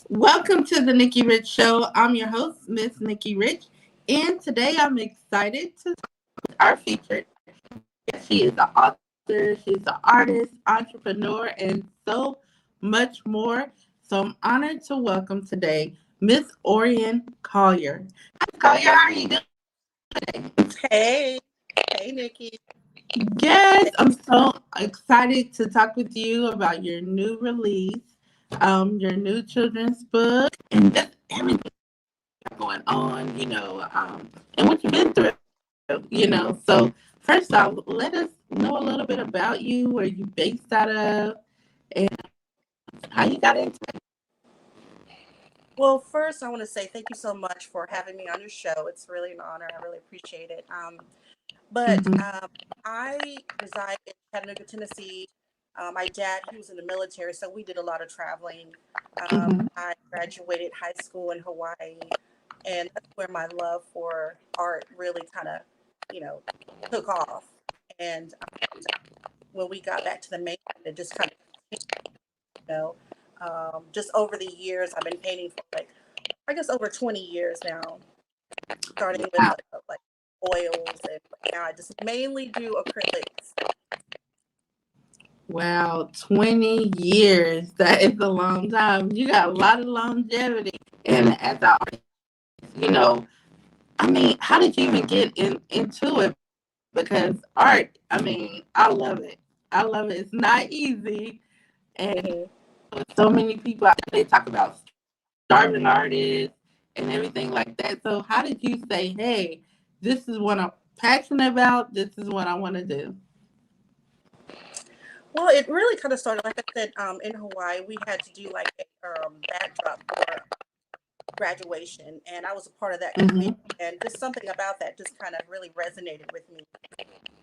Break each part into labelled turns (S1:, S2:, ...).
S1: Welcome to the Nikki Rich Show. I'm your host, Miss Nikki Rich, and today I'm excited to talk with our featured. She is an author, she's an artist, entrepreneur, and so much more. So I'm honored to welcome today Miss Oréan Collier. Collier, how are you doing today?
S2: Hey, hey, Nikki.
S1: Yes, I'm so excited to talk with you about your new release, your new children's book, and just everything going on, and what you've been through. So first off, let us know a little bit about you, where you based out of, and how you got into it.
S2: Well, first, I want to say thank you so much for having me on your show. It's really an honor. I really appreciate it. But
S1: Mm-hmm,
S2: I reside in Chattanooga, Tennessee. My dad, he was in the military, so we did a lot of traveling.
S1: mm-hmm.
S2: I graduated high school in Hawaii, and that's where my love for art really kind of, you know, took off. And when we got back to the mainland, it just kind of, you know, just over the years, I've been painting for like I guess over 20 years now, starting with
S1: Wow,
S2: like oils, and now I just mainly do acrylics.
S1: wow, 20 years. That is a long time. You got a lot of longevity. And as an artist, you know, I mean, how did you even get into it? Because art, I mean, I love it. I love it. It's not easy. And
S2: Hmm.
S1: so many people out there, they talk about starving artists and everything like that. So how did you say, hey, this is what I'm passionate about. This is what I want to do?
S2: Well, it really kind of started, like I said, in Hawaii, we had to do like a backdrop for graduation, and I was a part of that
S1: Mm-hmm.
S2: committee. And just something about that just kind of really resonated with me.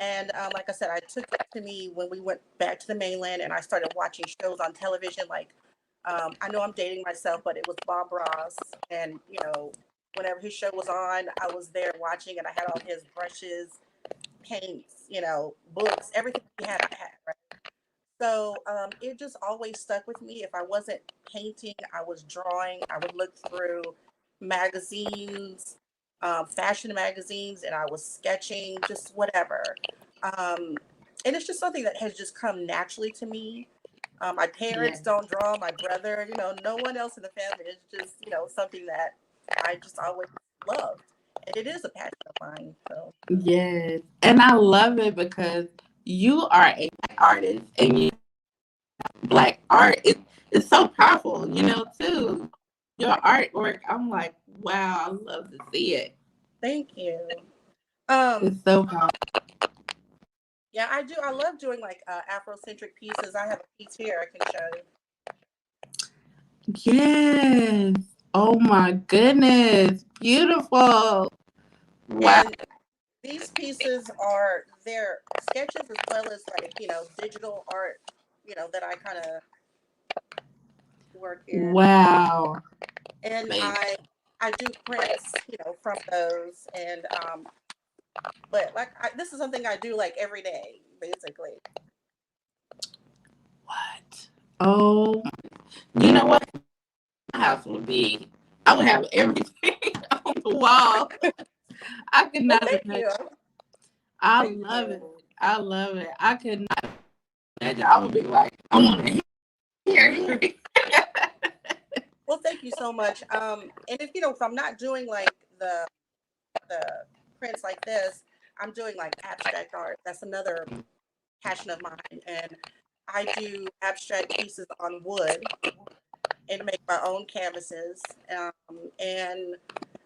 S2: And like I said, I took it to me when we went back to the mainland, and I started watching shows on television. Like, I know I'm dating myself, but it was Bob Ross, and whenever his show was on, I was there watching, and I had all his brushes, paints, books, everything he had, I had. Right? So it just always stuck with me. If I wasn't painting, I was drawing. I would look through magazines, fashion magazines, and I was sketching, just whatever. Um, and it's just something that has just come naturally to me. My
S1: Yeah.
S2: parents don't draw, my brother, no one else in the family. It's just, something that I just always loved. And it is a passion of mine. So,
S1: Yes. And I love it because you are a black artist and you black art. It's so powerful, too. Your artwork, I'm like, wow, I love to see it.
S2: thank you. Um,
S1: It's so powerful.
S2: yeah, I do. I love doing like Afrocentric pieces. I have a piece here I can show you.
S1: Yes. Oh my goodness. Beautiful. Wow.
S2: And these pieces are their sketches as well as like, digital art, that I kind of work in.
S1: Wow.
S2: And
S1: Amazing.
S2: I do prints, from those. And but like this is something I do like every day, basically.
S1: What? Oh, you know what? My house would be, I would have everything on the wall. I could
S2: Well,
S1: not
S2: thank
S1: imagine.
S2: you.
S1: I
S2: Thank
S1: love it.
S2: you.
S1: I love it. I could not imagine. I would be like, I want to hear it.
S2: Well, thank you so much. And if I'm not doing like the prints like this, I'm doing like abstract art. That's another passion of mine. And I do abstract pieces on wood and make my own canvases. And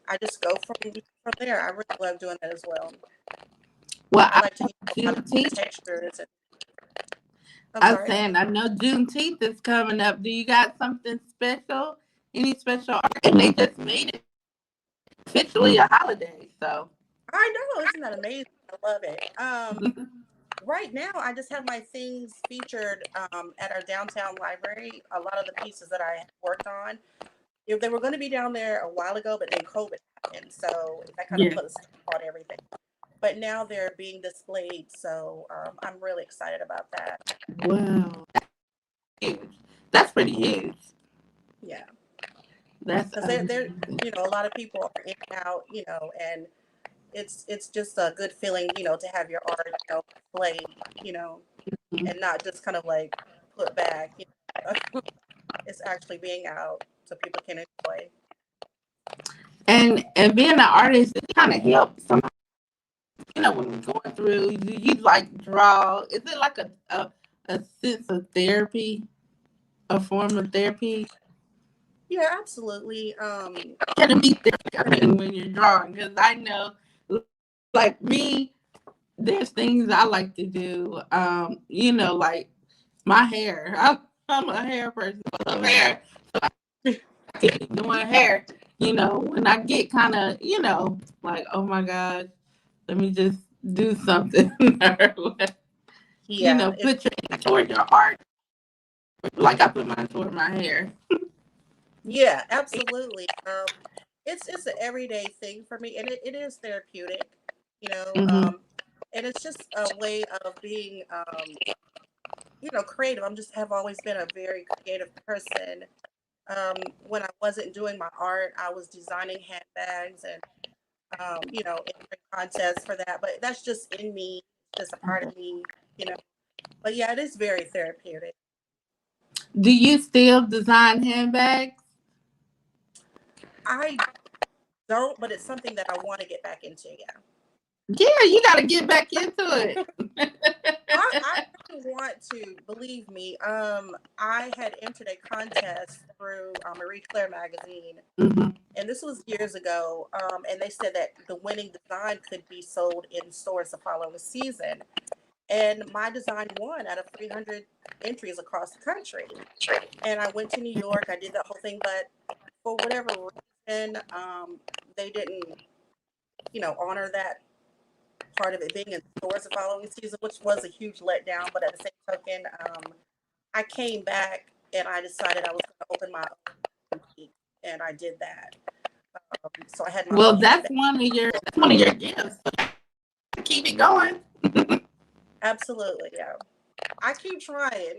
S2: I just go from there. I really love doing that as well.
S1: Well,
S2: I
S1: I
S2: like to
S1: know
S2: use a lot of
S1: Juneteenth.
S2: textures. I'm
S1: I was
S2: sorry.
S1: saying, I know Juneteenth is coming up. Do you got something special? Any special art? And they just made it officially a holiday. So,
S2: I know, isn't that amazing? I love it. Right now, I just have my things featured at our downtown library. A lot of the pieces that I worked on, they were going to be down there a while ago, but then COVID happened, so that kind of
S1: yeah.
S2: put a stop on everything. But now they're being displayed, so I'm really excited about that.
S1: Wow. Huge. That's pretty huge.
S2: Yeah.
S1: That's
S2: because they're a lot of people are in and out, and it's just a good feeling, to have your art, played, and not just kind of like put back. It's actually being out so people can enjoy.
S1: and being an artist, it kind of helps. When you're going through, you like draw. Is it like a sense of therapy, a form of therapy?
S2: Yeah, absolutely.
S1: Can it be therapy? I mean, when you're drawing, because I know, like me, there's things I like to do. Like my hair. I'm a hair person. I love hair. I keep doing hair. When I get kind of, like, oh my God, let me just do something.
S2: Yeah,
S1: Put your hand toward your art. Like I put mine toward my hair.
S2: yeah, absolutely. It's an everyday thing for me, and it is therapeutic, you know.
S1: Hmm.
S2: Um, and it's just a way of being, creative. Have always been a very creative person. When I wasn't doing my art, I was designing handbags and, entering contests for that. But that's just in me, just a part of me, you know. But yeah, it is very therapeutic.
S1: Do you still design handbags?
S2: I don't, but it's something that I want to get back into. Yeah.
S1: Yeah, you got to get back into it.
S2: I really want to, believe me. I had entered a contest through Marie Claire magazine,
S1: Hmm.
S2: and this was years ago. And they said that the winning design could be sold in stores the following season. And my design won out of 300 entries across the country. And I went to New York. I did that whole thing, but for whatever reason, they didn't, honor that part of it being in stores the following season, which was a huge letdown. But at the same token, I came back and I decided I was going to open my own boutique, and I did that. So I had my
S1: Well,
S2: own handbag.
S1: that's one of your gifts. Keep it going.
S2: Absolutely, yeah. I keep trying.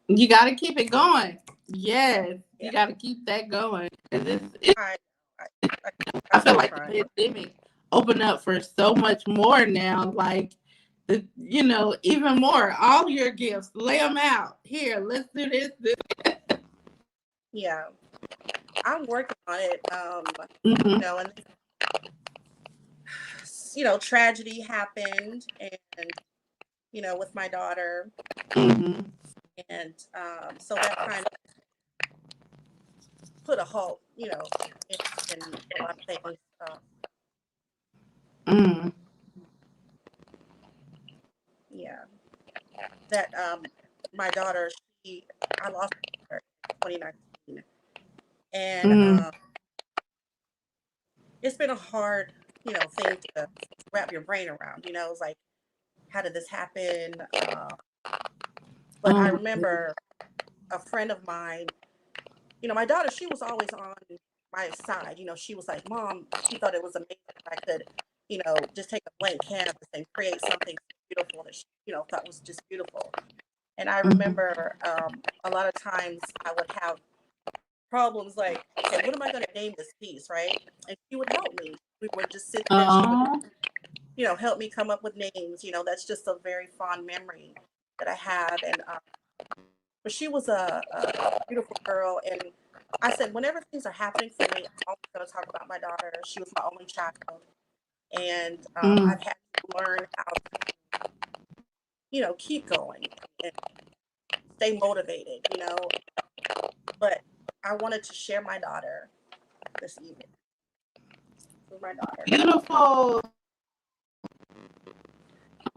S1: You got to keep it going. Yes,
S2: Yeah,
S1: you got to keep that going. 'Cause it's,
S2: I, I, I, I
S1: I feel
S2: keep
S1: like
S2: trying.
S1: the pandemic opened up for so much more now. Like, even more. All your gifts, lay them out. Here, let's do this.
S2: Yeah, I'm working on it.
S1: Hmm.
S2: And tragedy happened, and with my daughter,
S1: Hmm.
S2: and so that kind of put a halt, in a lot of things.
S1: Hmm.
S2: Yeah, that my daughter, I lost her in 2019, and
S1: Hmm.
S2: it's been a hard, thing to wrap your brain around. It's like, how did this happen? But I
S1: Um,
S2: remember a friend of mine, my daughter, she was always on my side. She was like, Mom, she thought it was amazing if I could, just take a blank canvas and create something beautiful that she, thought was just beautiful. And I
S1: mhm.
S2: remember a lot of times I would have problems like, okay, what am I going to name this piece, right? And she would help me. We would just sit there and she would,
S1: Aw.
S2: help me come up with names. That's just a very fond memory that I have. And but she was a beautiful girl, and I said, whenever things are happening for me, I'm always going to talk about my daughter. She was my only child, and
S1: Mm.
S2: I've had to learn how to, keep going and stay motivated. But I wanted to share my daughter this evening with my daughter.
S1: Beautiful.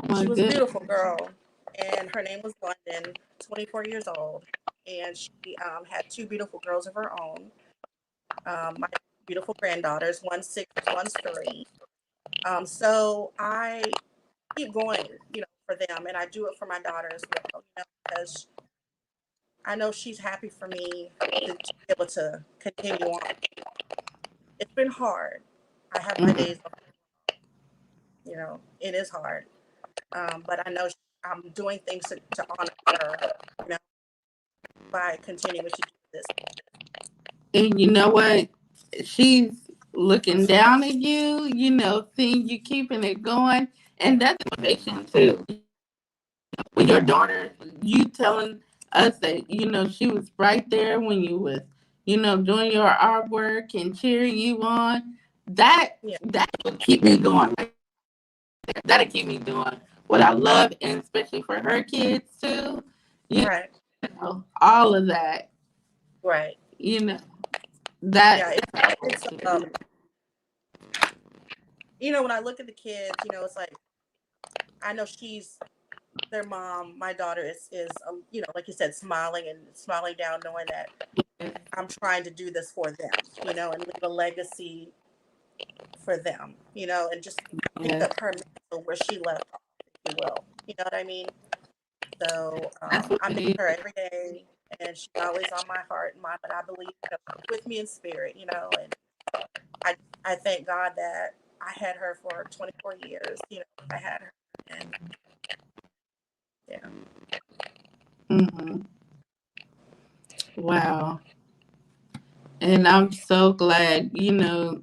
S1: Oh my
S2: She was a
S1: goodness.
S2: beautiful girl, and her name was London, 24 years old, and she had two beautiful girls of her own. My beautiful granddaughters, one's 6, one's 3. So I keep going, for them, and I do it for my daughter as well, because I know she's happy for me to be able to continue on. It's been hard. I have my
S1: Mhm.
S2: days, it is hard. But I know I'm doing things to honor her, you know, by continuing to do this.
S1: And you know what? She's looking down at you, seeing you keeping it going. And that's motivation too. With your daughter, you telling us that, she was right there when you was, doing your artwork and cheering you on.
S2: Yeah.
S1: That will keep me going. That'll keep me doing what I love, and especially for her kids too. You
S2: Right.
S1: all of that.
S2: Right.
S1: You know that.
S2: Yeah. It's when I look at the kids, it's like I know she's their mom. My daughter is like you said, smiling down, knowing that I'm trying to do this for them, and leave a legacy for them, and just pick
S1: Yeah,
S2: up her mantle where she left off, if you will. You know what I mean? So
S1: that's what
S2: I miss
S1: it
S2: her every day, and she's always on my heart and mind. But I believe she's with me in spirit, and I I thank God that I had her for 24 years. I had her, and yeah,
S1: is. Wow. And I'm so glad,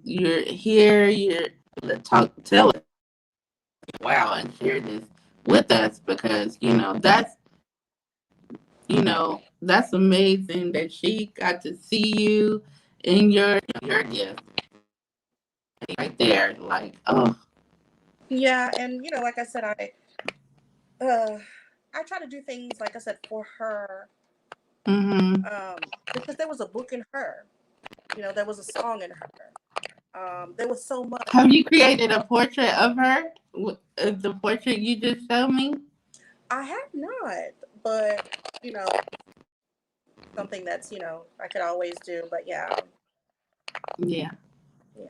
S1: you're here. You're to tell us, wow, and share this with us, because, that's amazing that she got to see you in your gift right there. Like, oh,
S2: yeah, and like I said, uh, I try to do things like I said for her,
S1: mm-hmm.
S2: because there was a book in her, there was a song in her. There was so much.
S1: Have you created a portrait of her? The portrait you just showed me?
S2: I have not, but you know, something that's I could always do. But yeah,
S1: Yeah,
S2: yeah.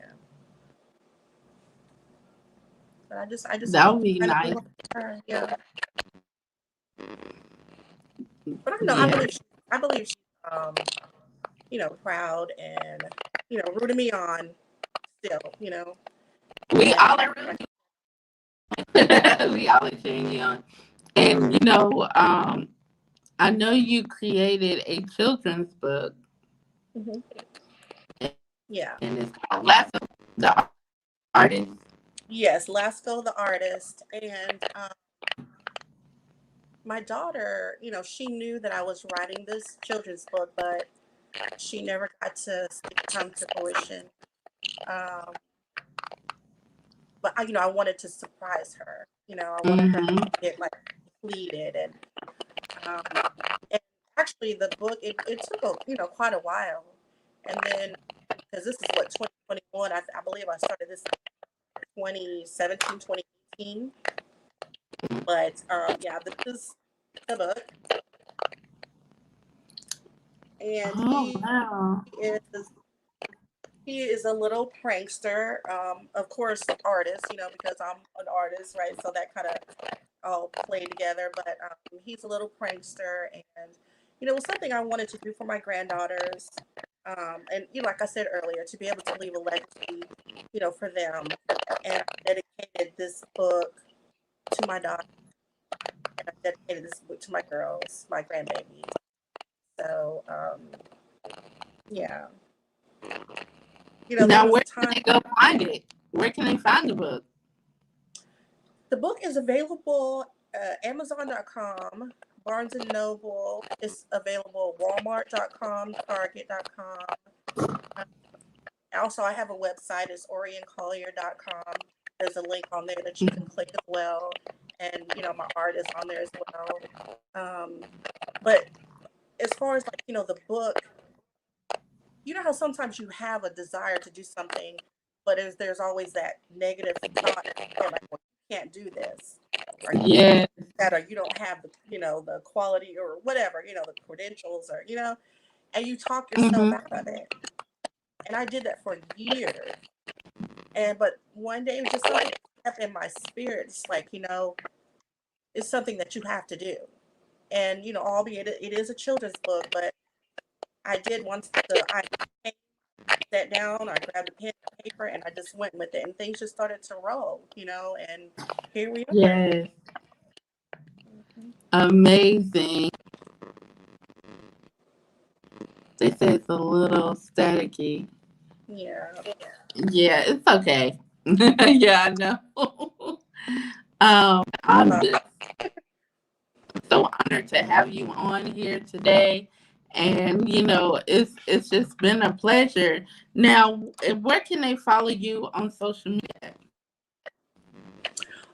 S2: But I just
S1: that would be
S2: kind of
S1: nice.
S2: feel like her. Yeah, but I don't know. I
S1: Yeah.
S2: believe she's proud and rooting me on still.
S1: We
S2: And
S1: all are
S2: like,
S1: we all are cheering you on. And I know you created a children's book,
S2: mhm. Yeah,
S1: and it's called Last of the Artist.
S2: yes, Lasco the artist, and my daughter, she knew that I was writing this children's book, but she never got to see it come to fruition. Um, but I wanted to surprise her. I wanted her to
S1: Mm-hmm.
S2: get like completed, um, and actually the book it took quite a while, and then because this is what 2021, I believe I started this in 2017, 2018. But yeah, this is the book, and
S1: Oh wow.
S2: is he is a little prankster, of course, artist, because I'm an artist, right? So that kind of all play together. But he's a little prankster, and it was something I wanted to do for my granddaughters, and like I said earlier, to be able to leave a legacy, for them. And I dedicated this book to my daughter, and I dedicated this book to my girls, my grandbabies. So yeah, there
S1: Now,
S2: was
S1: where
S2: a
S1: can
S2: time.
S1: they go find it? Where can they find the book?
S2: The book is available Amazon.com, Barnes and Noble. It's available Walmart.com, Target.com. Uh, Also, I have a website. It's OréanCollier.com. There's a link on there that you can click as well. And, my art is on there as well. Um, but as far as like, the book, how sometimes you have a desire to do something, but there's always that negative thought in your head, like, well, you can't do this, or you can't
S1: Yeah.
S2: do that, or you don't have the the quality or whatever, the credentials, or and you talk yourself
S1: Mm-hmm.
S2: out of it. And I did that for years. And but one day it was just something that kept in my spirit. It's like, it's something that you have to do. And albeit it is a children's book, but I did once I sat down, I grabbed a pen and paper, and I just went with it, and things just started to roll, and here we are.
S1: Yes.
S2: Mhm.
S1: Amazing. They say it's a little staticky.
S2: Yeah.
S1: Yeah, it's okay. Yeah, I know. I'm
S2: Uh,
S1: just so honored to have you on here today. And it's just been a pleasure. Now, where can they follow you on social media?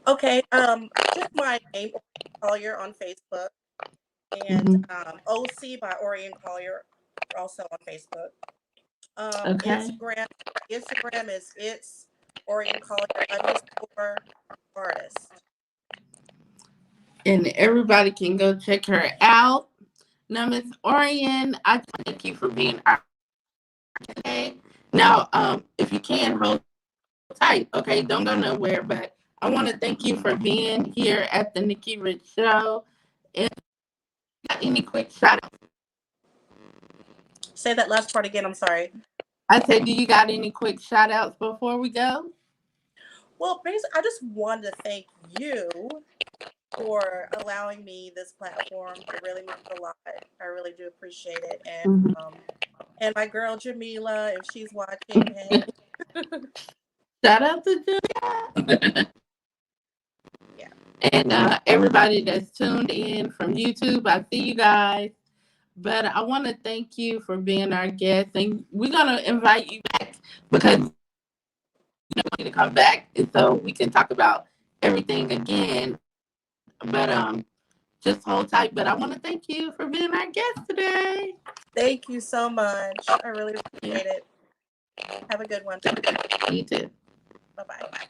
S2: okay. Just my name, Collier, on Facebook, and
S1: Hmm.
S2: OC by Oréan Collier, also on Facebook.
S1: Okay.
S2: Instagram is it's Oréan Collier underscore artist.
S1: And everybody can go check her out. Now, Miss Orion, I thank you for being our today. Now, if you can hold tight, okay, don't go nowhere. But I want to thank you for being here at the Nikki Rich Show. And got any quick shout out?
S2: Say that last part again. I'm sorry.
S1: I said, do you got any quick shout outs before we go?
S2: Well, basically, I just wanted to thank you for allowing me this platform. It really means a lot. I really do appreciate it.
S1: Mhm.
S2: And my girl Jamila, if she's watching, hey,
S1: Shout out to Julia.
S2: yeah.
S1: And everybody that's tuned in from YouTube. I see you guys. But I want to thank you for being our guest. And we're going to invite you back because you want you to come back and so we can talk about everything again. But just hold tight. But I want to thank you for being our guest today.
S2: Thank you so much. I really
S1: Yeah,
S2: appreciate it. Have a good one.
S1: you too.
S2: Bye bye.